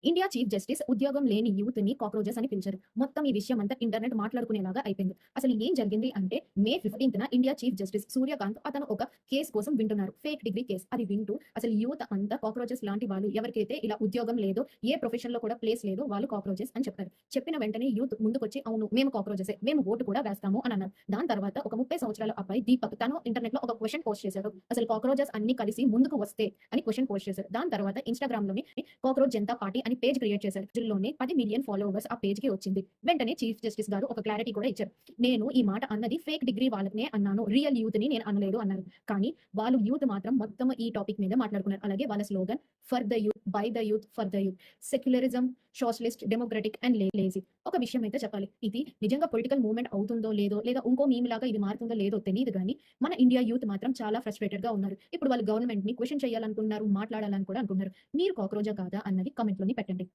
India chief justice ఉద్యోగం లేని youth ని కాక్రోచెస్ అని పిలిచారు. మొత్తం ఈ విషయం అంతా ఇంటర్నెట్ మాట్లాడుకునేలాగా అయిపోయింది. అసలు ఏం జరిగింది అంటే మే 15న ఇండియా చీఫ్ జస్టిస్ సూర్యకాంత్ అతను ఒక కేస్ కోసం వింటున్నారు. Fake degree case. అది వింటూ అసలు యూత్ అంతా కాక్రోచెస్ లాంటి వాళ్ళు ఎవరికైతే ఇలా ఉద్యోగం లేదో, ఏ ప్రొఫెషన్ లో కూడా ప్లేస్ లేదో వాళ్ళు కాక్రోచెస్ అని చెప్పారు. చెప్పిన వెంటనే యూత్ ముందుకొచ్చి అవును మేము కాక్రోచెసే, మేము ఓటు కూడా వేస్తాము అని అన్నారు. దాని తర్వాత ఒక 30 సంవత్సరాల అబ్బాయి దీపక్ తను ఇంటర్నెట్ లో ఒక క్వశ్చన్ పోస్ట్ చేశాడు. అసలు కాక్రోచెస్ అన్ని కలిసి ముందుకు వస్తే అని క్వశ్చన్ పోస్ట్ చేశారు. దాని తర్వాత ఇన్‌స్టాగ్రామ్ లోని కాక్రోచ్ జనతా పార్టీ అని పేజ్ క్రియేట్ చేశారు. రోజుల్లోనే 10 మిలియన్ ఫాలోవర్స్ ఆ పేజ్ కి వచ్చింది. వెంటనే చీఫ్ జస్టిస్ గారు ఒక క్లారిటీ కూడా ఇచ్చారు. నేను ఈ మాట అన్నది ఫేక్ డిగ్రీ వాళ్ళనే అన్నాను. రియల్ యూత్ ని నేను అనలేదు అన్నారు. కానీ వాళ్ళు యూత్ మాత్రం మొత్తం ఈ టాపిక్ మీద మాట్లాడుకున్నారు. అలాగే వాళ్ళ slogan for the youth, by the youth, for the youth. Secularism, socialist, democratic and lazy. ఒక విషయం అయితే చెప్పాలి. ఇది నిజంగా పొలిటికల్ మూవ్‌మెంట్ అవుతుందో లేదో, లేదా ఇంకో మీమ్ లాగా ఇది మారుతుందో లేదో తెలీదు గానీ, మన ఇండియా యూత్ మాత్రం చాలా ఫ్రస్ట్రేటెడ్ గా ఉన్నారు. ఇప్పుడు వాళ్ళు గవర్నమెంట్ ని క్వెషన్ చేయాలనుకుంటున్నారు, మాట్లాడాలని కూడా అనుకుంటున్నారు. మీరు కాక్రోచా కాదా అన్నది కామెంట్ లోని పెట్టండి.